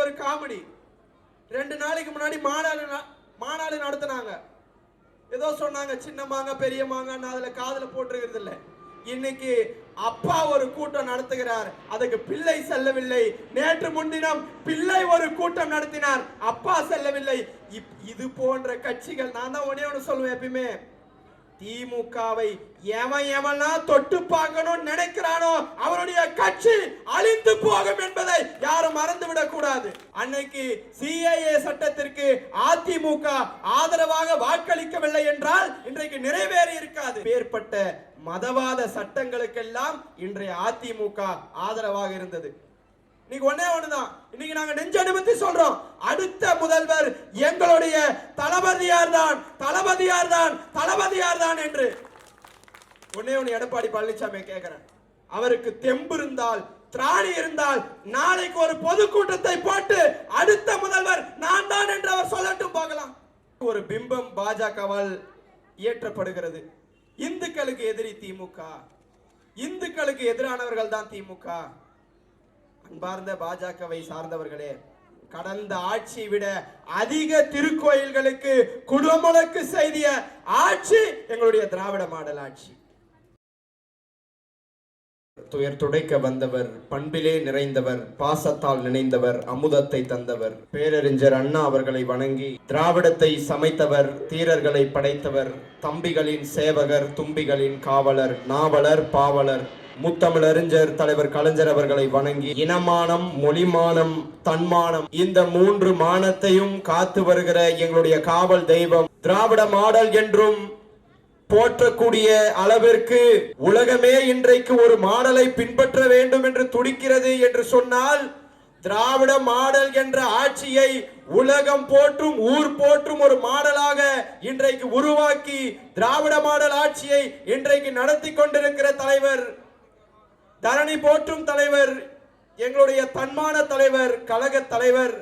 ஒரு காமெடி. 2 நாளைக்கு முன்னாடி மாநாடு நடத்தினாங்க. ஏதோ சொன்னாங்க சின்ன மாங்க பெரிய மாங்க, அதுல காதுல போட்டிருக்கிறது இல்லை. இன்னைக்கு அப்பா ஒரு கூட்டம் நடத்துகிறார், அதுக்கு பிள்ளை செல்லவில்லை. நேற்று முன்தினம் பிள்ளை ஒரு கூட்டம் நடத்தினார், அப்பா செல்லவில்லை. இது போன்ற கட்சிகள், நான் தான் ஒண்ணு சொல்லுவேன் எப்பயுமே, திமுகவை எவன் தொட்டு பார்க்கணும்னு நினைக்கிறானோ அவருடைய கட்சி அழிந்து போகும் என்பதை யாரும் மறந்துவிடக் கூடாது. அன்னைக்கு சிஏஏ சட்டத்திற்கு அதிமுக ஆதரவாக வாக்களிக்கவில்லை என்றால் இன்றைக்கு நிறைவேறி இருக்காது. ஏற்பட்ட மதவாத சட்டங்களுக்கெல்லாம் இன்றைய அதிமுக ஆதரவாக இருந்தது. இன்னைக்கு ஒண்ணுதான், இன்னைக்கு நாங்க நெஞ்ச நிமித்தி சொல்றோம், அடுத்த முதல்வர் எங்களுடைய தளபதியார் தான், தளபதியார் தான், தளபதியார் தான் என்று. ஒண்ணு எடப்பாடி பழனிசாமி கேட்கிறேன், அவருக்கு தெம்பு இருந்தால், திராணி இருந்தால், நாளைக்கு ஒரு பொதுக்கூட்டத்தை போட்டு அடுத்த முதல்வர் நான் தான் என்று அவர் சொல்லட்டும், பார்க்கலாம். ஒரு பிம்பம் பாஜகவால் இயற்றப்படுகிறது. இந்துக்களுக்கு எதிரி திமுக, இந்துக்களுக்கு எதிரானவர்கள் தான் திமுக. அன்பார்ந்த பாஜகவை சார்ந்தவர்களே, கடந்த ஆட்சியை விட அதிக திருக்கோயில்களுக்கு குடமுழுக்கு செய்திய ஆட்சி எங்களுடைய திராவிட மாடல் ஆட்சி. துயர் துடைக்க வந்தவர், பண்பிலே நிறைந்தவர், பாசத்தால் நினைந்தவர், அமுதத்தை தந்தவர், பேரறிஞர் அண்ணா அவர்களை வணங்கி திராவிடத்தை சமைத்தவர், தீரர்களை படைத்தவர், தம்பிகளின் சேவகர், தும்பிகளின் காவலர், நாவலர், பாவலர், முத்தமிழறிஞர் தலைவர் கலைஞர் அவர்களை வணங்கி இனமானம், மொழிமானம், தன்மானம், இந்த 3 மானத்தையும் காத்து வருகிற எங்களுடைய காவல் தெய்வம் திராவிட மாடல் என்றும் போற்றக்கூடிய அளவிற்கு உலகமே இன்றைக்கு ஒரு மாடலை பின்பற்ற வேண்டும் என்று துடிக்கிறது என்று சொன்னால், திராவிட மாடல் என்ற ஆட்சியை உலகம் போற்றும், ஊர் போற்றும் ஒரு மாடலாக இன்றைக்கு உருவாக்கி திராவிட மாடல் ஆட்சியை இன்றைக்கு நடத்தி கொண்டிருக்கிற தலைவர், தரணி போற்றும் தலைவர், எங்களுடைய தன்மான தலைவர், கழக தலைவர்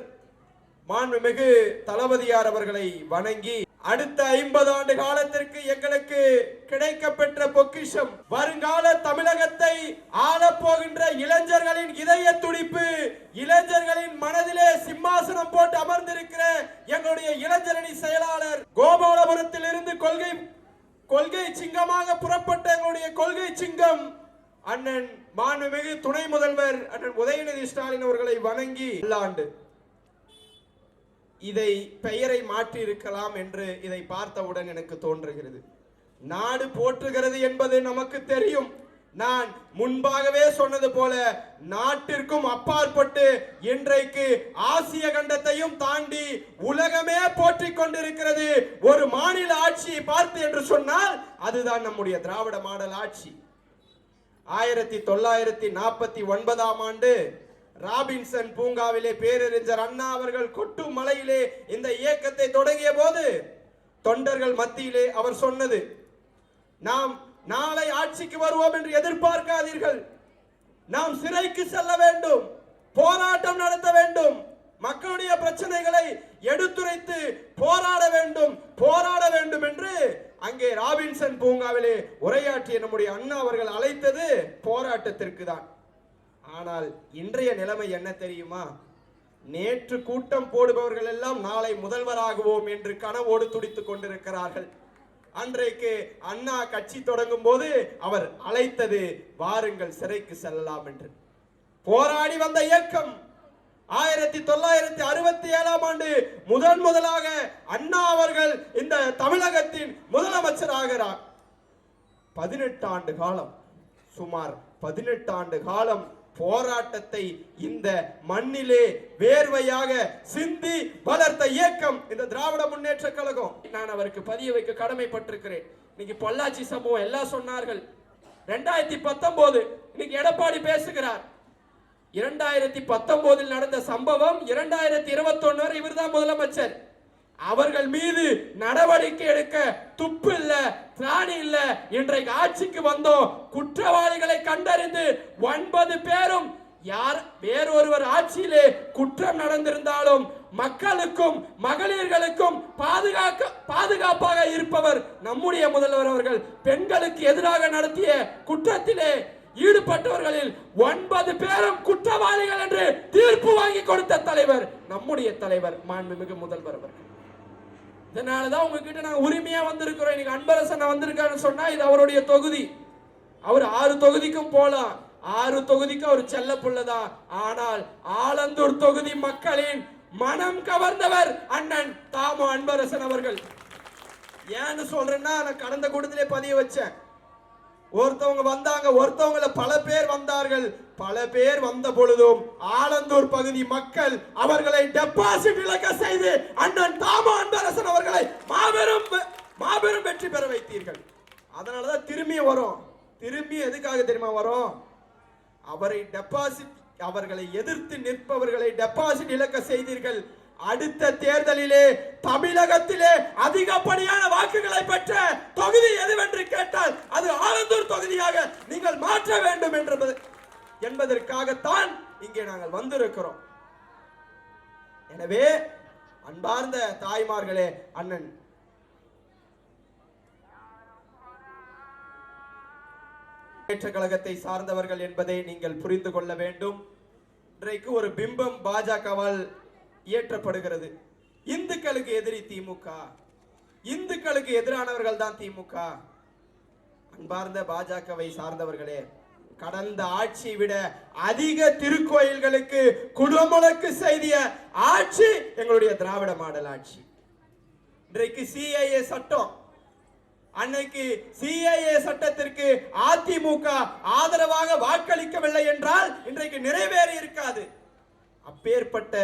மாண்புமிகு தளபதியார் அவர்களை வணங்கி அடுத்த 50 ஆண்டு காலத்திற்கு எங்களுக்கு கிடைக்கப்பெற்ற பொக்கிஷம், வருங்கால தமிழகத்தை ஆளப்போகின்ற இளைஞர்களின் இதய துடிப்பு, இளைஞர்களின் மனதிலே சிம்மாசனம் போட்டு அமர்ந்திருக்கிற எங்களுடைய இளைஞரணி செயலாளர், கோபாலபுரத்தில் இருந்து கொள்கை சிங்கமாக புறப்பட்ட எங்களுடைய கொள்கை சிங்கம் அண்ணன் மாண்புமிகு துணை முதல்வர் அண்ணன் உதயநிதி ஸ்டாலின் அவர்களை வணங்கி ஆண்டு இதை பெயரை மாற்றி இருக்கலாம் என்று இதை பார்த்தவுடன் எனக்கு தோன்றுகிறது. நாடு போற்றுகிறது என்பது நமக்கு தெரியும். நான் முன்பாகவே சொன்னது போல நாட்டிற்கும் அப்பாற்பட்டு இன்றைக்கு ஆசிய கண்டத்தையும் தாண்டி உலகமே போற்றிக் கொண்டிருக்கிறது ஒரு மாநில ஆட்சியை பார்த்து என்று சொன்னால் அதுதான் நம்முடைய திராவிட மாடல் ஆட்சி. 1949 ஆண்டு ராபின்சன் பூங்காவிலே பேரறிஞர் அண்ணா அவர்கள் கொட்டு மலையிலே இந்த இயக்கத்தை தொடங்கிய போது தொண்டர்கள் மத்தியிலே அவர் சொன்னது, நாம் நாளை ஆட்சிக்கு வருவோம் என்று எதிர்பார்க்காதீர்கள், நாம் சிறைக்கு செல்ல வேண்டும், போராட்டம் நடத்த வேண்டும், மக்களுடைய பிரச்சனைகளை எடுத்துரைத்து போராட வேண்டும் என்று அங்கே ராபின்சன் பூங்காவிலே உரையாற்றிய நம்முடைய அண்ணா அவர்கள் அழைத்தது போராட்டத்திற்கு தான். ஆனால் இன்றைய நிலைமை என்ன தெரியுமா? நேற்று கூட்டம் போடுபவர்கள் எல்லாம் நாளை முதல்வராகுவோம் என்று கனவோடு துடித்துக் கொண்டிருக்கிறார்கள். அன்றைக்கு அண்ணா கட்சி தொடங்கும் போது அவர் அழைத்தது வாருங்கள் சிறைக்கு செல்லலாம் என்று. போராடி வந்த இயக்கம் 1967 ஆண்டு முதலாக அண்ணா அவர்கள் இந்த தமிழகத்தின் முதலமைச்சர் ஆகிறார். 18 ஆண்டு காலம், சுமார் 18 ஆண்டு காலம் போராட்டத்தை இந்த மண்ணிலே வேர்வையாக சிந்தி வளர்த்த இயக்கம் இந்த திராவிட முன்னேற்ற கழகம். நான் அவருக்கு பதிய வைக்க கடமைப்பட்டிருக்கிறேன். இன்னைக்கு பொள்ளாச்சி சம்பவம் எல்லாம் சொன்னார்கள். 2019 இன்னைக்கு எடப்பாடி பேசுகிறார். 2019 நடந்த சம்பவம் 2021 வரை இவர்தான் முதலமைச்சர். அவர்கள் மீது நடவடிக்கை எடுக்க துப்பு இல்ல, திராணி இல்ல. இன்றைக்கு ஆட்சிக்கு வந்தோம், குற்றவாளிகளை கண்டறிந்து 9 பேரும் யார் வேறொருவர் ஆட்சியிலே குற்றம் நடந்திருந்தாலும் மக்களுக்கும் மகளிர்களுக்கும் பாதுகாப்பாக இருப்பவர் நம்முடைய முதல்வர் அவர்கள். பெண்களுக்கு எதிராக நடத்திய குற்றத்திலே ஈடுபட்டவர்களில் 9 பேரும் குற்றவாளிகள் என்று தீர்ப்பு வாங்கி கொடுத்த தலைவர் நம்முடைய தலைவர் மாண்புமிகு முதல்வர் அவர்கள். இதனாலதான் உங்ககிட்ட நாங்க உரிமையா வந்திருக்கிறோம். இன்னைக்கு அன்பரசன் வந்திருக்காருன்னு சொன்னா இது அவருடைய தொகுதி. அவர் 6 தொகுதிக்கும் போலாம், 6 தொகுதிக்கு அவர் செல்ல புள்ளதான். ஆனால் ஆலந்தூர் தொகுதி மக்களின் மனம் கவர்ந்தவர் அண்ணன் தாமோ அன்பரசன் அவர்கள். ஏன்னு சொல்றேன்னா, நான் கடந்த கூட்டத்திலே பதிய வச்சேன். ஒருத்தவங்க வந்தாங்க, ஒருத்தவங்கள பல பேர் வந்தார்கள். பல பேர் வந்த பொழுதும் ஆலந்தூர் பகுதி மக்கள் அவர்களை டெபாசிட் இழக்க செய்து அண்ணன் தாமோ அன்பரசன் அவர்களை மாபெரும் வெற்றி பெற வைத்தீர்கள். அதனாலதான் திரும்பி வரும். திரும்பி எதுக்காக தெரியுமா வரும்? அவர்களை எதிர்த்து நிற்பவர்களை டெபாசிட் இழக்க செய்தீர்கள். அடுத்த தேர்தலிலே தமிழகத்திலே அதிகப்படியான வாக்குகளை பெற்ற தொகுதி எதுவென்று கேட்டால் அது ஆலந்தூர் தொகுதியாக நீங்கள் மாற்ற வேண்டும் என்பதற்காகத்தான் இங்கே நாங்கள் வந்திருக்கிறோம். எனவே அன்பார்ந்த தாய்மார்களே, அண்ணன் முன்னேற்ற கழகத்தை சார்ந்தவர்கள் என்பதை நீங்கள் புரிந்து கொள்ள வேண்டும். இன்றைக்கு ஒரு பிம்பம் பாஜகவால் இயற்றப்படுகிறது. இந்துக்களுக்கு எதிரி திமுக, இந்துக்களுக்கு எதிரானவர்கள் தான் திமுக. அன்பார்ந்த பாஜகவை சார்ந்தவர்களே, கடந்த ஆட்சியை விட அதிக திருக்கோயில்களுக்கு குடமுழக்கு செய்திய ஆட்சி எங்களுடைய திராவிட மாடல் ஆட்சி. இன்றைக்கு சிஏஏ சட்டம், அன்னைக்கு சிஏஏ சட்டத்திற்கு அதிமுக ஆதரவாக வாக்களிக்கவில்லை என்றால் இன்றைக்கு நிறைவேறி இருக்காது. அப்பேற்பட்ட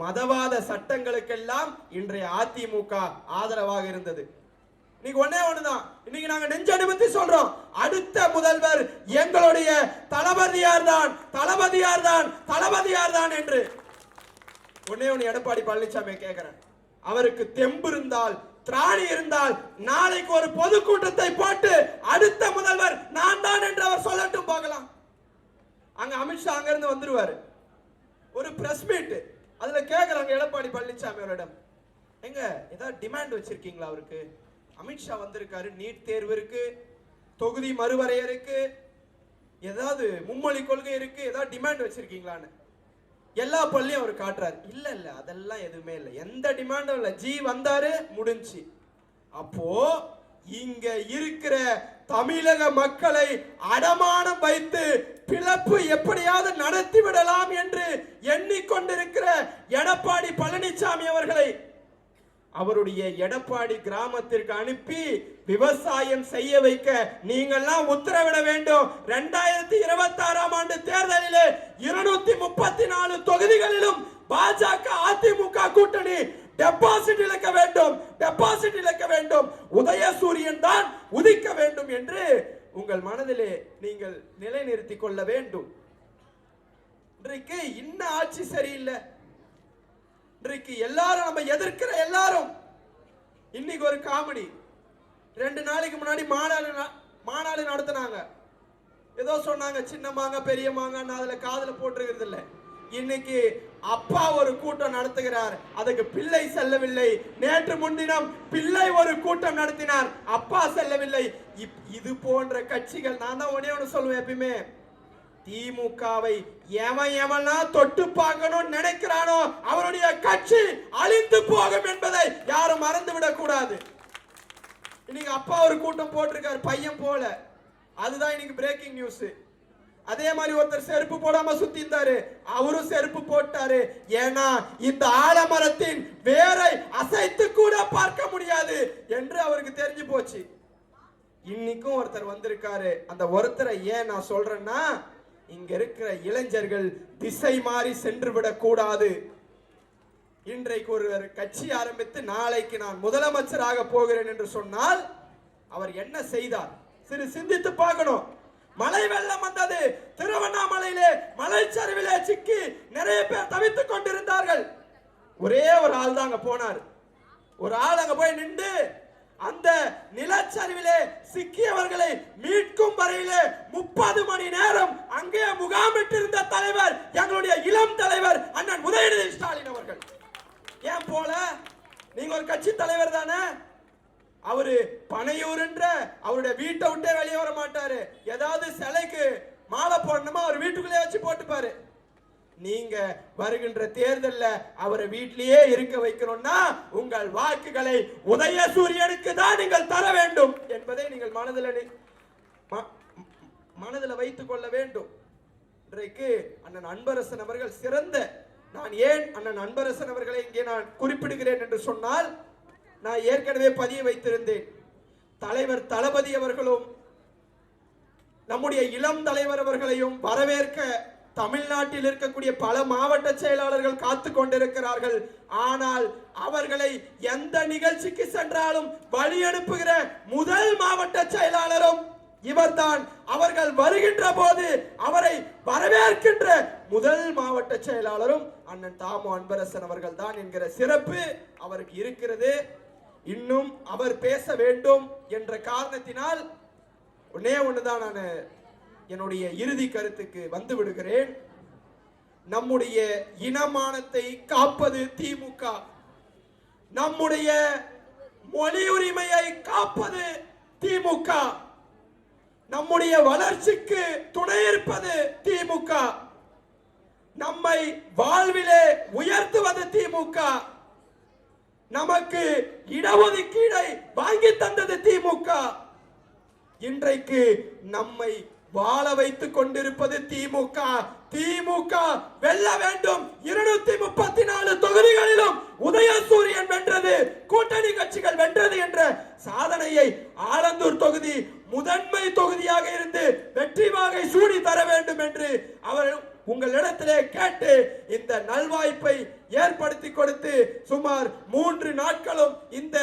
மதவாத சட்டங்களுக்கெல்லாம் இன்றைய அதிமுக ஆதரவாக இருந்தது. இன்னைக்கு ஒண்ணே ஒண்ணுதான், இன்னைக்கு நாங்க நெஞ்சனுமதி சொல்றோம், அடுத்த முதல்வர் எங்களுடைய தளபதியார் தான், தளபதியார் தான், தளபதியார் தான் என்று. ஒண்ணே ஒண்ணு எடப்பாடி பழனிசாமி கேட்கிறேன், அவருக்கு தெம்பு இருந்தால், திராணி இருந்தால் நாளைக்கு ஒரு பொதுக்கூட்டத்தை போட்டு அடுத்த முதல்வர் நான் தான் என்று அவர் சொல்லட்டும் பார்க்கலாம். அங்க அமித்ஷா அங்க இருந்து வந்துருவாரு, ஒரு பிரஸ் மீட், அதுல கேக்குறாங்க எடப்பாடி பழனிசாமி அவரிடம், எங்க ஏதாவது டிமாண்ட் வச்சிருக்கீங்களா? அவருக்கு அமித்ஷா வந்திருக்காரு, நீட் தேர்வு இருக்கு, தொகுதி மறுவரையருக்கு, ஏதாவது மும்மொழி கொள்கை இருக்கு, ஏதாவது டிமாண்ட் வச்சிருக்கீங்களான்னு எல்லா பள்ளியும் அவர் காட்டுறாரு. இல்ல இல்ல அதெல்லாம் எதுவுமே இல்லை, எந்த டிமாண்டும் இல்ல, ஜி வந்தாரு முடிஞ்சு. அப்போ இங்க இருக்கிற தமிழக மக்களை அடமானம் வைத்து பிளப்பு எப்படியாவது நடத்தி விடலாம் என்று எண்ணிக்கொண்டிருக்கிற எடப்பாடி பழனிசாமி அவர்களை அவருடைய எடப்பாடி கிராமத்திற்கு அனுப்பி விவசாயம் செய்ய வைக்க நீங்கள்லாம் உத்தரவிட வேண்டும். 2026ஆம் ஆண்டு தேர்தலிலே 234 தொகுதிகளிலும் பாஜக அதிமுக கூட்டணி டெபாசிட் இழக்க வேண்டும், டெபாசிட் இழக்க வேண்டும், உதயசூரியன் தான் உதிக்க வேண்டும் என்று உங்கள் மனதிலே நீங்கள் நிலைநிறுத்திக் கொள்ள வேண்டும். இன்றைக்கு இன்ன ஆட்சி சரியில்லை. இன்றைக்கு எல்லாரும் நம்ம எதிர்க்கிற எல்லாரும், இன்னைக்கு ஒரு காமெடி, 2 நாளைக்கு முன்னாடி மாநாடு நடத்தினாங்க. ஏதோ சொன்னாங்க சின்ன மாங்க பெரிய மாங்க, அதுல காதுல போட்டிருக்கிறது இல்லை. இன்னைக்கு அப்பா ஒரு கூட்டம் நடத்துகிறார், அதுக்கு பிள்ளை செல்லவில்லை. நேற்று முன்தினம் பிள்ளை ஒரு கூட்டம் நடத்தினார், அப்பா செல்லவில்லை. இது போன்ற கட்சிகள், நான் தான் ஒண்ணே சொல்லுவேன் எப்பயுமே, திமுகவை எவன் தொட்டு பார்க்கணும்னு நினைக்கிறானோ அவருடைய கட்சி அழிந்து போகும் என்பதை யாரும் மறந்து விடக் கூடாது. இன்னைக்கு அப்பா ஒரு கூட்டம் போட்டிருக்காரு, பையன் போல, அதுதான் இன்னைக்கு பிரேக்கிங் நியூஸ். அதே மாதிரி ஒருத்தர் செருப்பு போடாம சுத்தி இருந்தாரு, அவரும் செருப்பு போட்டாரு. ஏன்னா இந்த ஆலமரத்தின் வேரை அசைத்து கூட பார்க்க முடியாது என்று அவருக்கு தெரிஞ்சு போச்சு. இன்னைக்கும் ஒருத்தர் வந்திருக்காரு. அந்த ஒருத்தரை ஏன் நான் சொல்றேன்னா, இங்க இருக்கிற இளைஞர்கள் திசை மாறி சென்று விடக் கூடாது. இன்றைக்கு ஒரு கட்சி ஆரம்பித்து நாளைக்கு நான் முதலமைச்சராக போகிறேன் என்று சொன்னால் அவர் என்ன செய்தார் சிறு சிந்தித்து பார்க்கணும். மழை வெள்ளம் வந்தது, திருவண்ணாமலையிலே மலைச்சரிவிலே சிக்கி நிறைய பேர் தவித்துக் கொண்டிருந்தார்கள். ஒரே ஒரு ஆள் தான் அங்க போனார். ஒரு ஆள் அங்க போய் நின்று அந்த நிலச்சரிவிலே சிக்கியவர்களை மீட்கும் வரையிலே 30 மணி நேரம் அங்கே முகாமிட்டிருந்த தலைவர் எங்களுடைய இளம் தலைவர் அண்ணன் உதயநிதி ஸ்டாலின் அவர்கள். ஏன் போல? நீங்க ஒரு கட்சி தலைவர் தானே. அவரு பனையூர் என்ற அவருடைய வீட்டை விட்டே வெளியே வர மாட்டாரு. ஏதாவது சிலைக்கு மாலை போடணுமா அவர் வீட்டுக்குள்ளே வச்சு போட்டுப்பாரு. நீங்க வருகின்ற தேர்தல்ல அவரை வீட்டிலேயே இருக்க வைக்கணும்னா உங்கள் வாக்குகளை உதயசூரியனுக்கு தான் நீங்கள் தர வேண்டும் என்பதை நீங்கள் மனதில் வைத்துக் கொள்ள வேண்டும். இன்றைக்கு அண்ணன் அன்பரசன் அவர்கள் சிறந்த, நான் ஏன் அண்ணன் அன்பரசன் அவர்களை இங்கே நான் குறிப்பிடுகிறேன் என்று சொன்னால், நான் ஏற்கனவே பதிய வைத்திருந்தேன். தலைவர் தளபதி அவர்களும் நம்முடைய இளம் தலைவர் அவர்களையும் வரவேற்க தமிழ்நாட்டில் இருக்கக்கூடிய பல மாவட்ட செயலாளர்கள் காத்து கொண்டிருக்கிறார்கள். ஆனால் அவர்களை எந்த நிகழ்ச்சிக்கு சென்றாலும் வழி அனுப்புகிற முதல் மாவட்ட செயலாளரும் இவர்தான். அவர்கள் வருகின்ற போது அவரை வரவேற்கின்ற முதல் மாவட்ட செயலாளரும் அண்ணன் தாமோ அன்பரசன் அவர்கள் தான் என்கிற சிறப்பு அவருக்கு இருக்கிறது. இன்னும் அவர் பேச வேண்டும் என்ற காரணத்தினால் ஒன்னே ஒண்ணுதான் நான் என்னுடைய இறுதி கருத்துக்கு வந்து விடுகிறேன். நம்முடைய இனமானத்தை காப்பது திமுக, நம்முடைய மொழி உரிமையை காப்பது திமுக, நம்முடைய வளர்ச்சிக்கு துணை இருப்பது திமுக, நம்மை வாழ்விலே உயர்த்துவது திமுக, நமக்கு இடஒதுக்கீடை வாங்கி தந்தது திமுக, இன்றைக்கு நம்மை வாழ வைத்துக் கொண்டிருப்பது திமுக. திமுக வெல்ல வேண்டும். 234 தொகுதிகளிலும் உதயசூரியன் வென்றது, கூட்டணி கட்சிகள் வென்றது என்ற சாதனையை ஆலந்தூர் தொகுதி முதன்மை தொகுதியாக இருந்து வெற்றி வாகை சூடி தர வேண்டும் என்று அவர் உங்களிடத்திலே கேட்டு இந்த நல்வாய்ப்பை ஏற்படுத்தி கொடுத்து சுமார் 3 நாட்களும் இந்த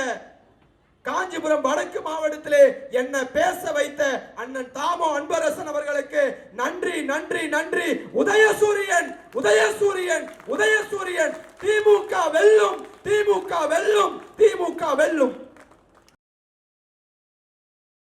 காஞ்சிபுரம் வடக்கு மாவட்டத்திலே என்ன பேச வைத்த அண்ணன் தாமோ அன்பரசன் அவர்களுக்கு நன்றி நன்றி நன்றி. உதயசூரியன் உதயசூரியன் உதயசூரியன். திமுக வெல்லும், திமுக வெல்லும், திமுக வெல்லும்.